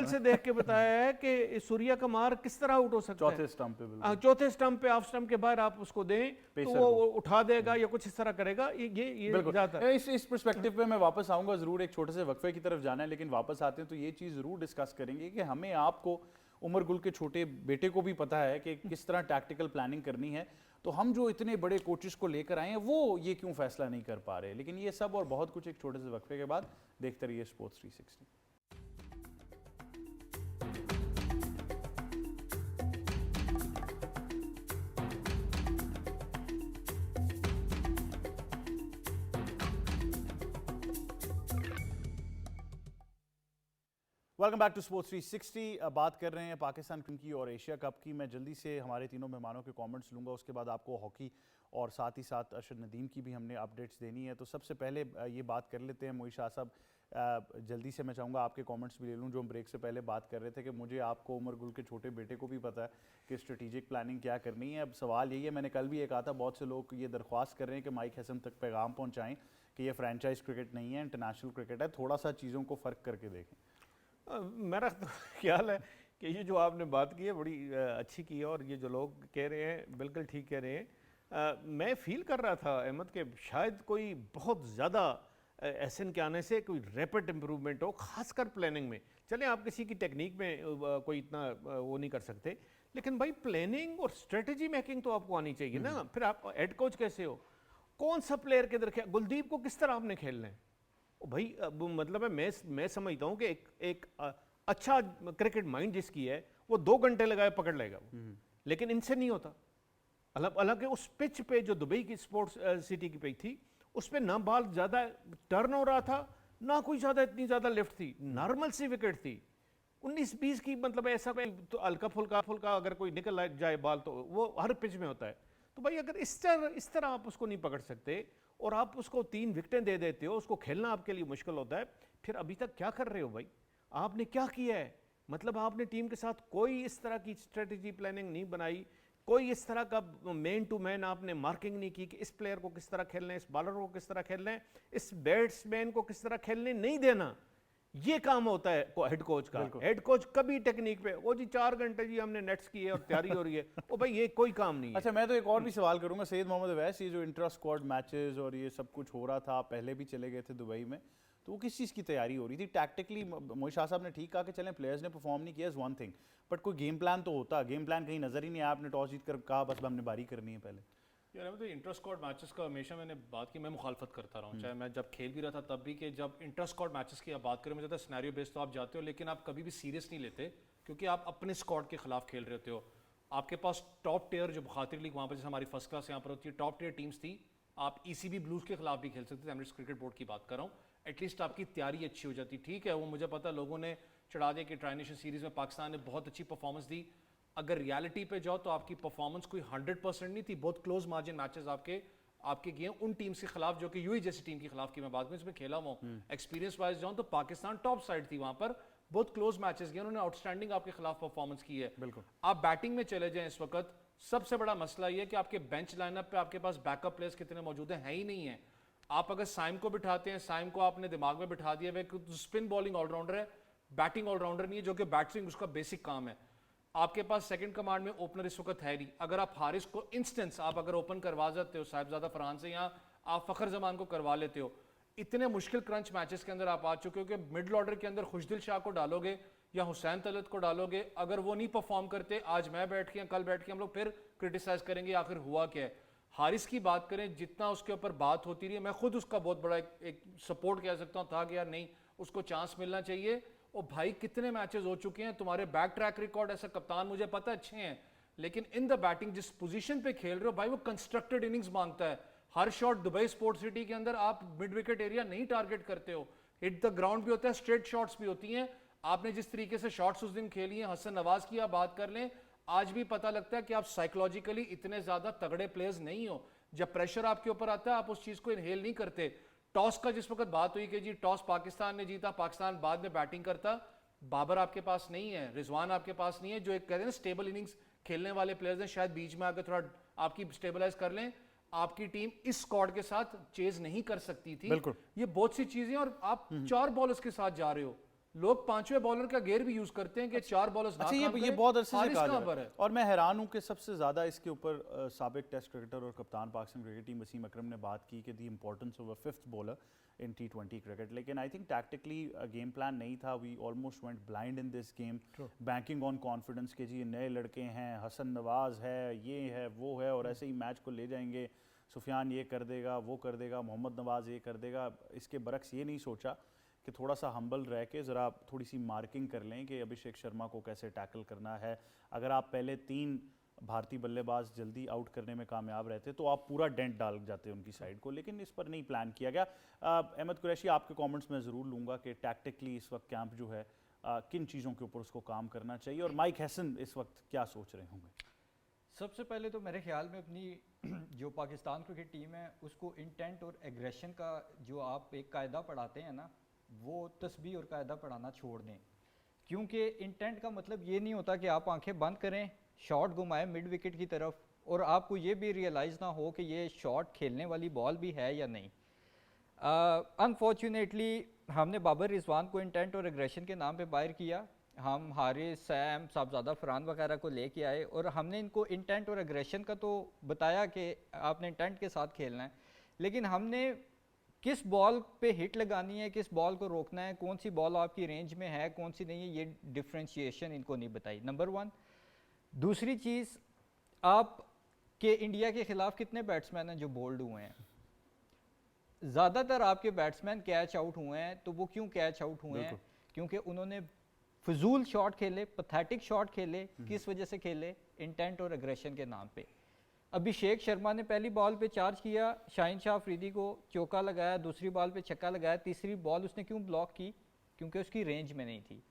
से देख के बताया है कि सूर्या कुमार किस तरह आउट हो सकता है। चौथे स्टंप पे ऑफ स्टंप के बाहर आप उसको दें तो वो उठा देगा या कुछ इस तरह करेगा। ये इस पर्सपेक्टिव पे मैं वापस आऊंगा जरूर। एक छोटे से वक्फे की तरफ जाना है, लेकिन वापस आते हैं तो ये चीज़ जरूर डिस्कस करेंगे कि हमें, आपको, उमर गुल के छोटे बेटे को भी पता है कि किस तरह टैक्टिकल प्लानिंग करनी है, तो हम जो इतने बड़े कोचेस को लेकर आए हैं वो ये क्यों फैसला नहीं कर पा रहे। लेकिन ये सब और बहुत कुछ एक छोटे से वक्फे के बाद देखते रहिए sports 360। Welcome back to sports 360। बात कर रहे हैं पाकिस्तान की और एशिया कप की। मैं जल्दी से हमारे तीनों मेहमानों के कमेंट्स लूँगा, उसके बाद आपको हॉकी और साथ ही साथ अरशद नदीम की भी हमने अपडेट्स देनी है। तो सबसे पहले ये बात कर लेते हैं, मोई शाह साहब, जल्दी से मैं चाहूँगा आपके कमेंट्स भी ले लूँ। जो हम ब्रेक से पहले बात कर रहे थे कि मुझे, आपको, उमर गुल के छोटे बेटे को भी पता है कि स्ट्रेटेजिक प्लानिंग क्या करनी है। अब सवाल यही है, मैंने कल भी ये कहा था, बहुत से लोग ये दरख्वास्त कर रहे हैं कि माइक हसन तक पैगाम पहुँचाएँ कि ये फ्रेंचाइज क्रिकेट नहीं है, इंटरनेशनल क्रिकेट है, थोड़ा सा चीज़ों को फ़र्क करके देखें। मेरा तो ख्याल है कि ये जो आपने बात की है बड़ी अच्छी की है, और ये जो लोग कह रहे हैं बिल्कुल ठीक कह रहे हैं। मैं फील कर रहा था अहमद कि शायद कोई बहुत ज़्यादा एसएन के आने से कोई रैपिड इम्प्रूवमेंट हो, खासकर प्लानिंग में। चलें आप किसी की टेक्निक में कोई इतना वो नहीं कर सकते, लेकिन भाई प्लानिंग और स्ट्रेटजी मेकिंग तो आपको आनी चाहिए ना। फिर आप हेड कोच कैसे हो, कौन सा प्लेयर किधर खेल, गुलदीप को किस तरह आपने खेलना है भाई। मतलब है मैं समझता हूँ कि एक अच्छा क्रिकेट माइंड जिसकी है वो 2 घंटे लगाए पकड़ लेगा वो, लेकिन इनसे नहीं होता। हालांकि उस पिच पे जो दुबई की स्पोर्ट्स सिटी की पिच थी, उस पे ना बॉल ज़्यादा टर्न हो रहा था, ना कोई ज़्यादा इतनी ज़्यादा लिफ्ट थी, नॉर्मल सी विकेट थी 19-20 की, मतलब ऐसा कोई तो हल्का फुल्का अगर कोई निकल जाए बॉल तो वो हर पिच में होता है। तो भाई अगर इस तरह आप उसको नहीं पकड़ सकते और आप उसको 3 विकेटें दे देते हो, उसको खेलना आपके लिए मुश्किल होता है। फिर अभी तक क्या कर रहे हो भाई, आपने क्या किया है? मतलब आपने टीम के साथ कोई इस तरह की स्ट्रेटजी प्लानिंग नहीं बनाई, कोई इस तरह का मैन टू मैन आपने मार्किंग नहीं की कि इस प्लेयर को किस तरह खेलना है, इस बॉलर को किस तरह खेलना है, इस बैट्समैन को किस तरह खेलने नहीं देना। ये काम होता है हेड कोच का। हेड कोच कभी टेक्निक पे वो जी 4 घंटे जी हमने नेट्स किए और तैयारी हो रही है, ओ भाई ये कोई काम नहीं है। अच्छा, मैं तो एक और भी सवाल करूंगा सैयद मोहम्मद अवैस, ये जो इंट्रा स्क्वाड मैचेस और ये सब कुछ हो रहा था, आप पहले भी चले गए थे दुबई में, तो वो किस चीज़ की तैयारी हो रही थी टैक्टिकली? मोहित शाह साहब ने ठीक कहा कि चलें प्लेयर्स ने परफॉर्म नहीं किया इज़ वन थिंग, बट कोई गेम प्लान तो होता। गेम प्लान कहीं नजर ही नहीं आया, आपने टॉस जीत कर कहा बस हमने बारी करनी है पहले। यार मैं तो इंटर स्क्वाड मैचेस का हमेशा मैंने बात की, मैं मुखालफत करता रहा हूँ, चाहे मैं जब खेल भी रहा था तब भी, कि जब इंटर स्क्वाड मैचेस की आप बात करें, मुझे लगता है सिनेरियो बेस्ड तो आप जाते हो लेकिन आप कभी भी सीरियस नहीं लेते, क्योंकि आप अपने स्क्वाड के खिलाफ खेल रहे होते हो। आपके पास टॉप टियर जो खातिर लीग वहाँ पर जैसे हमारी फर्स्ट क्लास यहाँ पर होती है, टॉप टियर टीम्स थी, आप ECB ब्लूज के खिलाफ भी खेल सकते थे। एमिरेट्स क्रिकेट बोर्ड की बात कर रहा हूँ, एटलीस्ट आपकी तैयारी अच्छी हो जाती। ठीक है, वो मुझे पता लोगों ने चढ़ा दिया कि ट्राई नेशन सीरीज में पाकिस्तान ने बहुत अच्छी परफॉर्मेंस दी, अगर रियलिटी पे जाओ तो आपकी परफॉर्मेंस कोई 100% नहीं थी, बहुत क्लोज मार्जिन मैचेस आपके गए उन टीम्स के खिलाफ जो कि यूएई जैसी टीम के खिलाफ की मैं बात करूं, इसमें खेला हुआ एक्सपीरियंस वाइज जाऊं तो पाकिस्तान टॉप साइड थी, वहां पर बहुत क्लोज मैचेस गए, उन्होंने आउटस्टैंडिंग आपके खिलाफ परफॉर्मेंस की है। बिल्कुल। आप बैटिंग में चले जाएं, इस वक्त सबसे बड़ा मसला ये है कि आपके बेंच लाइनअप पे आपके पास बैकअप प्लेयर्स कितने मौजूद हैं, है ही नहीं है। आप अगर साइम को बिठाते हैं, साइम को आपने दिमाग में बिठा दिया है, स्पिन बॉलिंग ऑलराउंडर है, बैटिंग ऑलराउंडर नहीं है, जो कि बैटिंग उसका बेसिक काम है। आपके पास सेकंड कमांड में ओपनर इस वक्त है नहीं। अगर आप हारिस को इंस्टेंस आप अगर ओपन करवा जाते हो साहिबजादा फरहान से, या आप फखर जमान को करवा लेते हो, इतने मुश्किल क्रंच मैचेस के अंदर आप आ चुके हो कि मिडिल ऑर्डर के अंदर खुशदिल शाह को डालोगे या हुसैन तलत को डालोगे, अगर वो नहीं परफॉर्म करते, आज मैं बैठ के कल बैठ के हम लोग फिर क्रिटिसाइज करेंगे आखिर हुआ क्या है। हारिस की बात करें, जितना उसके ऊपर बात होती रही है, मैं खुद उसका बहुत बड़ा एक सपोर्ट कह सकता हूँ था कि यार नहीं, उसको चांस मिलना चाहिए। और भाई कितने मैचेस हो चुके हैं, तुम्हारे बैक ट्रैक रिकॉर्ड, ऐसा कप्तान मुझे पता अच्छे हैं, लेकिन इन द बैटिंग जिस पोजीशन पे खेल रहे हो भाई, वो कंस्ट्रक्टेड इनिंग्स मांगता है। हर शॉट दुबई स्पोर्ट्स सिटी के अंदर आप मिड विकेट एरिया नहीं टारगेट करते हो, हिट द ग्राउंड भी होता है, स्ट्रेट शॉट्स भी होती हैं। आपने जिस तरीके से शॉट्स उस दिन खेली हैं, हसन नवाज की आप बात कर लें, आज भी पता लगता है कि आप साइकोलॉजिकली इतने ज्यादा तगड़े प्लेयर्स नहीं हो। जब प्रेशर आपके ऊपर आता है, आप उस चीज को इनहेल नहीं करते। टॉस का जिस वक्त बात हुई कि जी टॉस पाकिस्तान ने जीता, पाकिस्तान बाद में बैटिंग करता, बाबर आपके पास नहीं है, रिजवान आपके पास नहीं है, जो एक कहते हैं ना स्टेबल इनिंग्स खेलने वाले प्लेयर्स हैं, शायद बीच में आकर थोड़ा आपकी स्टेबलाइज कर लें। आपकी टीम इस स्क्वाड के साथ चेज नहीं कर सकती थी। ये बहुत सी चीजें, और आप 4 बॉलर्स के साथ जा रहे हो। लोग 5वें बॉलर का गेयर भी यूज करते हैं कि 4 बॉलर्स ना काम ये करें। बहुत अरसे से हारिस कहा कहाँ जा पर रहा है? है और मैं हैरान हूं कि सबसे ज्यादा इसके ऊपर साबिक टेस्ट क्रिकेटर और कप्तान पाकिस्तान क्रिकेट टीम वसीम अकरम ने बात की कि the importance of a 5th bowler in T20 cricket, लेकिन I think tactically game plan नहीं था। We almost went blind in this game, banking on confidence के जी नए लड़के हैं, हसन नवाज है, ये है वो है, और ऐसे ही मैच को ले जाएंगे, सुफियान ये कर देगा वो कर देगा, मोहम्मद नवाज ये कर देगा। इसके बरक्स ये नहीं सोचा कि थोड़ा सा हम्बल रह के ज़रा थोड़ी सी मार्किंग कर लें कि अभिषेक शर्मा को कैसे टैकल करना है। अगर आप पहले 3 भारतीय बल्लेबाज जल्दी आउट करने में कामयाब रहते तो आप पूरा डेंट डाल जाते उनकी साइड को, लेकिन इस पर नहीं प्लान किया गया। अहमद कुरैशी, आपके कमेंट्स में ज़रूर लूँगा कि टैक्टिकली इस वक्त कैंप जो है किन चीज़ों के ऊपर उसको काम करना चाहिए, और माइक हैसन इस वक्त क्या सोच रहे होंगे? सबसे पहले तो मेरे ख्याल में अपनी जो पाकिस्तान क्रिकेट टीम है उसको इंटेंट और एग्रेशन का जो आप एक कायदा पढ़ाते हैं ना, वो तस्बीह और कायदा पढ़ाना छोड़ दें। क्योंकि इंटेंट का मतलब ये नहीं होता कि आप आंखें बंद करें, शॉट घुमाएं मिड विकेट की तरफ, और आपको ये भी रियलाइज़ ना हो कि ये शॉट खेलने वाली बॉल भी है या नहीं। अनफॉर्चुनेटली हमने बाबर रिजवान को इंटेंट और एग्रेशन के नाम पे बाहर किया, हम हारिस, सैम, साहबजादा फरहान वगैरह को लेके आए और हमने इनको इंटेंट और एग्रेशन का तो बताया कि आपने इंटेंट के साथ खेलना है, लेकिन हमने किस बॉल पे हिट लगानी है, किस बॉल को रोकना है, कौन सी बॉल आपकी रेंज में है, कौन सी नहीं है, ये डिफ्रेंशिएशन इनको नहीं बताई, नंबर 1। दूसरी चीज़, आप के इंडिया के खिलाफ कितने बैट्समैन हैं जो बोल्ड हुए हैं? ज़्यादातर आपके बैट्समैन कैच आउट हुए हैं, तो वो क्यों कैच आउट हुए हैं? क्योंकि उन्होंने फजूल शॉट खेले, पैथेटिक शॉट खेले। किस वजह से खेले? इंटेंट और एग्रेशन के नाम पे। अभिषेक शर्मा ने पहली बॉल पे चार्ज किया, शाहिन शाह अफरीदी को चौका लगाया, दूसरी बॉल पे छक्का लगाया, तीसरी बॉल उसने क्यों ब्लॉक की? क्योंकि उसकी रेंज में नहीं थी।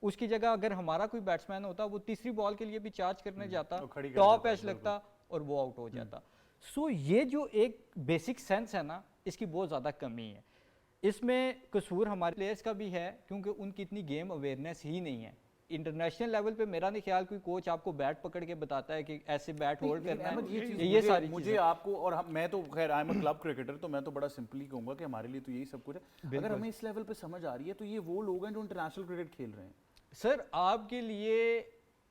उसकी जगह अगर हमारा कोई बैट्समैन होता वो तीसरी बॉल के लिए भी चार्ज करने जाता, तो खड़ी कर टॉप देता, एज लगता और वो आउट हो जाता। सो ये जो एक बेसिक सेंस है ना, इसकी बहुत ज़्यादा कमी है। इसमें कसूर हमारे प्लेयर्स का भी है क्योंकि उनकी इतनी गेम अवेयरनेस ही नहीं है। इंटरनेशनल लेवल पे मेरा नहीं ख्याल कोई कोच आपको बैट पकड़ के बताता है कि ऐसे बैट होल्ड लेकिन करना अहमद, है, चीज़ ये सारी मुझे चीज़ें। आपको और मैं तो खैर I am a club cricketer, तो मैं तो बड़ा सिंपली कहूंगा कि हमारे लिए तो यही सब कुछ है। अगर हमें इस लेवल पे समझ आ रही है तो ये वो लोग हैं जो इंटरनेशनल क्रिकेट खेल रहे हैं। सर आपके लिए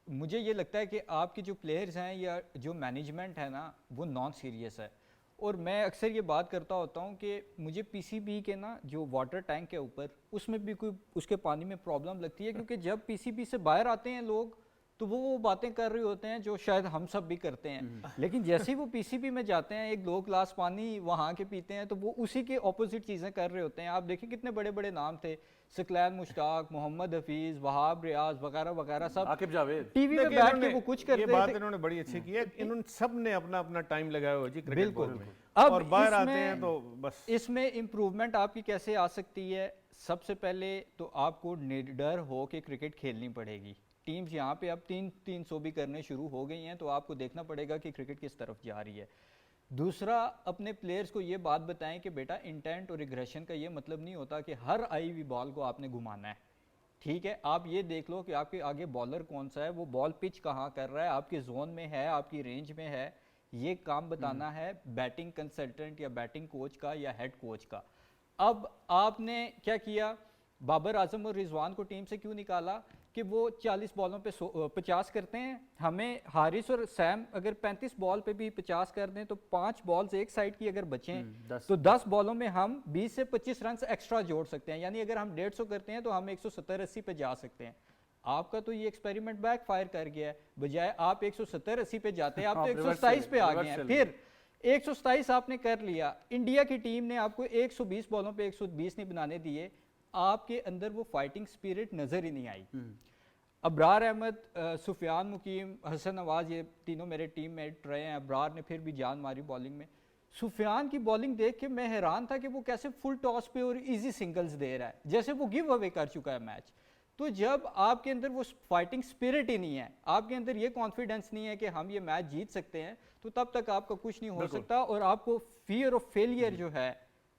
मुझे ये लगता है कि आपके जो प्लेयर्स हैं या जो मैनेजमेंट है ना, वो नॉन सीरियस है। और मैं अक्सर ये बात करता होता हूँ कि मुझे पीसीबी के ना जो वाटर टैंक के ऊपर उसमें भी कोई उसके पानी में प्रॉब्लम लगती है, क्योंकि जब पीसीबी से बाहर आते हैं लोग तो वो बातें कर रहे होते हैं जो शायद हम सब भी करते हैं, लेकिन जैसे ही वो पीसीबी में जाते हैं, एक 2 गिलास पानी वहाँ के पीते हैं तो वो उसी के ऑपोजिट चीज़ें कर रहे होते हैं। आप देखिए कितने बड़े बड़े नाम थे, सकलैन मुश्ताक, मोहम्मद हफीज़, वहाब रियाज वगैरह वगैरह, सब आकिब जावेद टीवी में देखिए, बैठ के इन्होंने- वो कुछ ये करते बात थे। इन्होंने बड़ी अच्छी की है। इन्होंने सब ने अपना अपना टाइम लगाया हुआ जी क्रिकेट बिल्कुल। बोर्ड में, अब और बाहर आते इसमें- हैं तो बस इसमें इम्प्रूवमेंट आपकी कैसे आ सकती है? सबसे पहले तो आपको निडर हो के क्रिकेट खेलनी पड़ेगी। टीम्स यहाँ पे अब 300 भी करने शुरू हो गई हैं, तो आपको देखना पड़ेगा कि क्रिकेट किस तरफ जा रही है। दूसरा, अपने प्लेयर्स को ये बात बताएं कि बेटा इंटेंट और एग्रेशन का ये मतलब नहीं होता कि हर आई हुई बॉल को आपने घुमाना है। ठीक है, आप ये देख लो कि आपके आगे बॉलर कौन सा है, वो बॉल पिच कहाँ कर रहा है, आपके जोन में है, आपकी रेंज में है। ये काम बताना है बैटिंग कंसल्टेंट या बैटिंग कोच का या हेड कोच का। अब आपने क्या किया, बाबर आजम और रिजवान को टीम से क्यों निकाला कि वो 40 बॉलों पे 50 करते हैं? हमें हारिस और सैम अगर 35 बॉल पे भी 50 कर दें तो 5 बॉल्स एक साइड की अगर बचें 10 तो 10 बॉलों में हम 20 से 25 रन एक्स्ट्रा जोड़ सकते हैं। यानी अगर हम 150 करते हैं तो हम 170-80 पे जा सकते हैं। आपका तो ये एक्सपेरिमेंट बैक फायर कर गया है, बजाय आप 170-80 पे जाते हैं, आप तो 127 पे आ गए हैं। फिर 127 आपने कर लिया, इंडिया की टीम ने आपको 120 बॉलों पे 120 नहीं बनाने दिए, आपके अंदर वो फाइटिंग स्पिरिट नजर ही नहीं आई। अबरार अहमद, सुफियान मुकीम, हसन नवाज, ये तीनों मेरे टीम मेट रहे हैं। अबरार ने फिर भी जान मारी बॉलिंग में। सुफियान की बॉलिंग देख के मैं हैरान था कि वो कैसे फुल टॉस पे और इजी सिंगल्स दे रहा है, जैसे वो गिव अवे कर चुका है मैच। तो जब आपके अंदर वो फाइटिंग स्पिरिट ही नहीं है, आपके अंदर ये कॉन्फिडेंस नहीं है कि हम ये मैच जीत सकते हैं, तो तब तक आपका कुछ नहीं हो सकता और आपको फियर ऑफ फेलियर जो है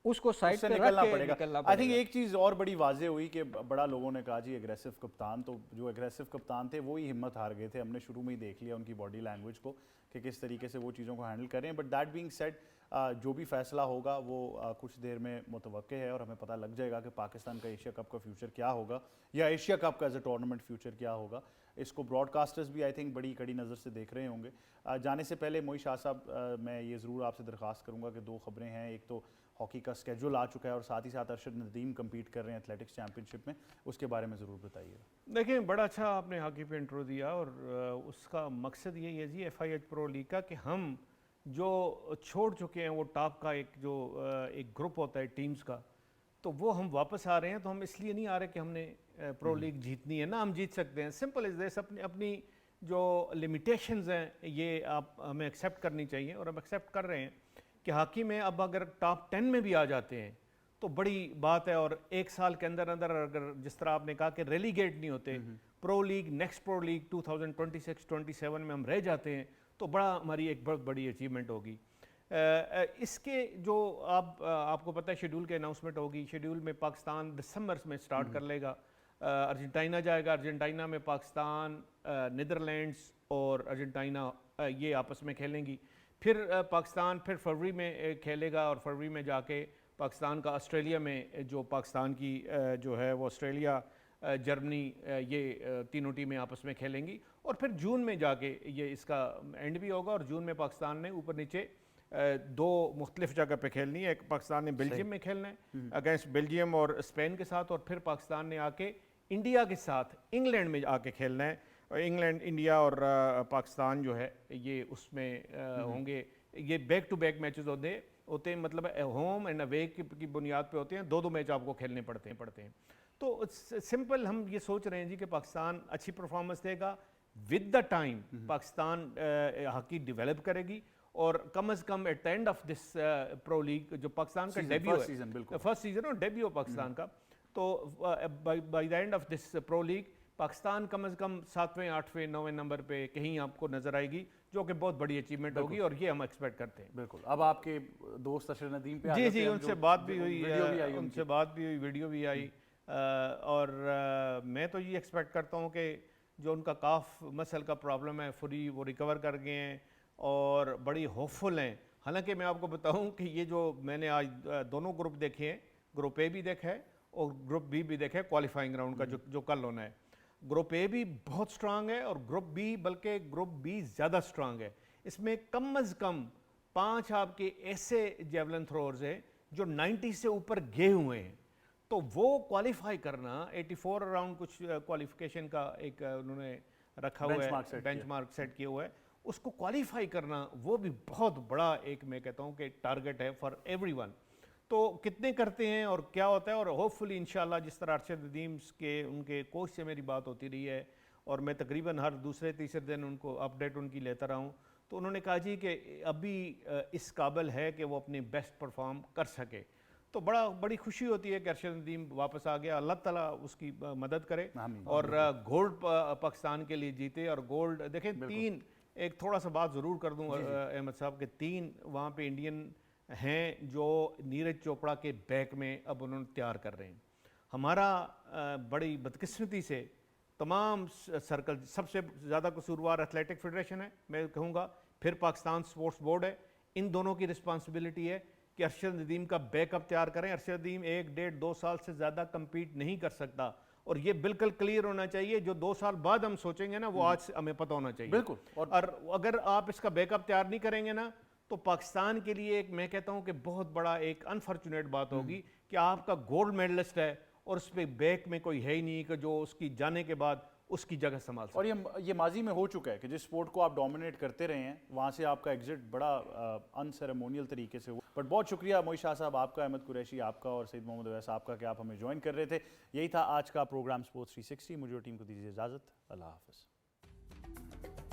उसको साइड उससे पे निकलना रख के पड़ेगा। निकलना आई थिंक पड़ेगा। एक चीज़ और बड़ी वाजे हुई कि बड़ा लोगों ने कहा जी एग्रेसिव कप्तान, तो जो एग्रेसिव कप्तान थे वो ही हिम्मत हार गए थे। हमने शुरू में ही देख लिया उनकी बॉडी लैंग्वेज को कि किस तरीके से वो चीज़ों को हैंडल कर रहे हैं। बट दैट बीइंग सेड, जो भी फैसला होगा वो कुछ देर में मुतवक्के है और हमें पता लग जाएगा कि पाकिस्तान का एशिया कप का फ्यूचर क्या होगा या एशिया कप का एज अ टूर्नामेंट फ्यूचर क्या होगा। इसको ब्रॉडकास्टर्स भी आई थिंक बड़ी कड़ी नज़र से देख रहे होंगे। जाने से पहले मोई शाह साहब, मैं ये ज़रूर आपसे दरख्वास्त करूँगा कि 2 खबरें हैं। एक तो हॉकी का स्केड्यूल आ चुका है और साथ ही साथ अरशद नदीम कम्पीट कर रहे हैं एथलेटिक्स चैंपियनशिप में, उसके बारे में ज़रूर बताइएगा। देखिए, बड़ा अच्छा आपने हॉकी पे इंट्रो दिया और उसका मकसद यही है जी FIH प्रो लीग का कि हम जो छोड़ चुके हैं वो टॉप का एक ग्रुप होता है टीम्स का, तो वो हम वापस आ रहे हैं। तो हम इसलिए नहीं आ रहे कि हमने प्रो लीग जीतनी है ना, हम जीत सकते हैं, सिंपल इज दिस। अपनी जो लिमिटेशंस हैं ये आप हमें एक्सेप्ट करनी चाहिए और हम एक्सेप्ट कर रहे हैं कि हॉकी में अब अगर टॉप 10 में भी आ जाते हैं तो बड़ी बात है। और 1 साल के अंदर अंदर अगर जिस तरह आपने कहा कि रेलीगेट नहीं होते, pro league, next pro league 2026-27 में हम रह जाते हैं, तो बड़ा हमारी एक बहुत बड़ी अचीवमेंट होगी। इसके जो आपको पता है शेड्यूल के अनाउंसमेंट होगी। शेड्यूल में पाकिस्तान दिसंबर में स्टार्ट कर लेगा, अर्जेंटीना जाएगा, अर्जेंटीना में पाकिस्तान, नीदरलैंड्स और अर्जेंटीना ये आपस में खेलेंगी। फिर पाकिस्तान फिर फरवरी में खेलेगा और फरवरी में जाके पाकिस्तान का ऑस्ट्रेलिया में, जो पाकिस्तान की जो है वो ऑस्ट्रेलिया, जर्मनी, ये तीनों टीमें आपस में खेलेंगी। और फिर जून में जाके ये इसका एंड भी होगा। और जून में पाकिस्तान ने ऊपर नीचे 2 मुख्तलिफ जगह पे खेलनी है। एक पाकिस्तान ने बेल्जियम में खेलना है अगेंस्ट बेल्जियम और स्पेन के साथ, और फिर पाकिस्तान ने आके इंडिया के साथ इंग्लैंड में आके खेलना है। और इंग्लैंड, इंडिया और पाकिस्तान जो है ये उसमें होंगे। ये बैक टू बैक मैचेस होते हैं, मतलब होम एंड अवे की बुनियाद पे होते हैं। 2-2 मैच आपको खेलने पड़ते हैं। तो सिंपल हम ये सोच रहे हैं जी कि पाकिस्तान अच्छी परफॉर्मेंस देगा। With the time Pakistan hockey develop करेगी और कम अज़ कम at the end of this pro league जो पाकिस्तान का डेब्यू first season, बिल्कुल। है, फर्स्ट सीजन और डेब्यू पाकिस्तान का, तो by the end of this pro league Pakistan कम अज़ कम 7वें 8वें 9वें नंबर पे कहीं आपको नजर आएगी, जो कि बहुत बड़ी अचीवमेंट होगी और ये हम एक्सपेक्ट करते हैं। बिल्कुल। अब आपके दोस्त अशर नदीम पे आ जी जाते जी, हैं, उनसे जो बात भी हुई, वीडियो भी आई उनसे बात भी हुई, वीडियो भी आई, और मैं तो ये एक्सपेक्ट करता हूँ कि जो उनका काफ मसल का प्रॉब्लम है फुली वो रिकवर कर गए हैं और बड़ी होपफुल हैं। हालांकि मैं आपको बताऊं कि ये जो मैंने आज दोनों ग्रुप देखे हैं, ग्रुप ए भी देखा है और ग्रुप बी भी देखा है, क्वालिफाइंग राउंड का जो कल होना है। ग्रुप ए भी बहुत स्ट्रांग है और ग्रुप बी, बल्कि ग्रुप बी ज़्यादा स्ट्रांग है। इसमें कम अज़ कम 5 आपके ऐसे जेवलिन थ्रोअर्स हैं जो 90 से ऊपर गए हुए हैं, तो वो क्वालिफाई करना 84 राउंड कुछ क्वालिफिकेशन का एक उन्होंने रखा हुआ Benchmark set है, बेंचमार्क सेट किया हुआ है, उसको क्वालिफाई करना वो भी बहुत बड़ा एक मैं कहता हूँ कि टारगेट है फॉर एवरीवन। तो कितने करते हैं और क्या होता है, और होपफुली इंशाल्लाह जिस तरह अरशद नदीम के उनके कोच से मेरी बात होती रही है और मैं तकरीबन हर दूसरे तीसरे दिन उनको अपडेट उनकी लेता रहा हूँ, तो उन्होंने कहा जी कि अभी इस काबिल है कि वो अपनी बेस्ट परफॉर्म कर सके। तो बड़ी खुशी होती है कि अरशद नदीम वापस आ गया, अल्लाह ताला उसकी मदद करे और गोल्ड पाकिस्तान के लिए जीते। और गोल्ड देखें, 3 एक थोड़ा सा बात ज़रूर कर दूं अहमद साहब के, 3 वहाँ पे इंडियन हैं जो नीरज चोपड़ा के बैक में अब उन्होंने तैयार कर रहे हैं। हमारा बड़ी बदकिस्मती से तमाम सर्कल सबसे ज़्यादा कसूरवार एथलेटिक फेडरेशन है मैं कहूँगा, फिर पाकिस्तान स्पोर्ट्स बोर्ड है। इन दोनों की रिस्पॉन्सिबिलिटी है कि अरशद नदीम का बैकअप तैयार करें। अरशद नदीम 1 डेढ़ 2 साल से ज़्यादा कम्पीट नहीं कर सकता और ये बिल्कुल क्लियर होना चाहिए। जो 2 साल बाद हम सोचेंगे ना, वो आज हमें पता होना चाहिए। बिल्कुल। और अगर आप इसका बैकअप तैयार नहीं करेंगे ना, तो पाकिस्तान के लिए एक मैं कहता हूँ कि बहुत बड़ा एक अनफॉर्चुनेट बात होगी कि आपका गोल्ड मेडलिस्ट है और उस पर बैक में कोई है ही नहीं कि जो उसकी जाने के बाद उसकी जगह संभाल सके। और ये माजी में हो चुका है कि जिस स्पोर्ट को आप डोमिनेट करते रहे हैं वहाँ से आपका एग्जिट बड़ा अनसेरेमोनियल तरीके से हुआ। बट बहुत शुक्रिया मोई शाह साहब आपका, अहमद कुरैशी आपका और सईद मोहम्मद अवैस आपका कि आप हमें ज्वाइन कर रहे थे। यही था आज का प्रोग्राम स्पोर्ट्स 360। मुझे और टीम को दीजिए इजाज़त। अल्लाह हाफ़िज़।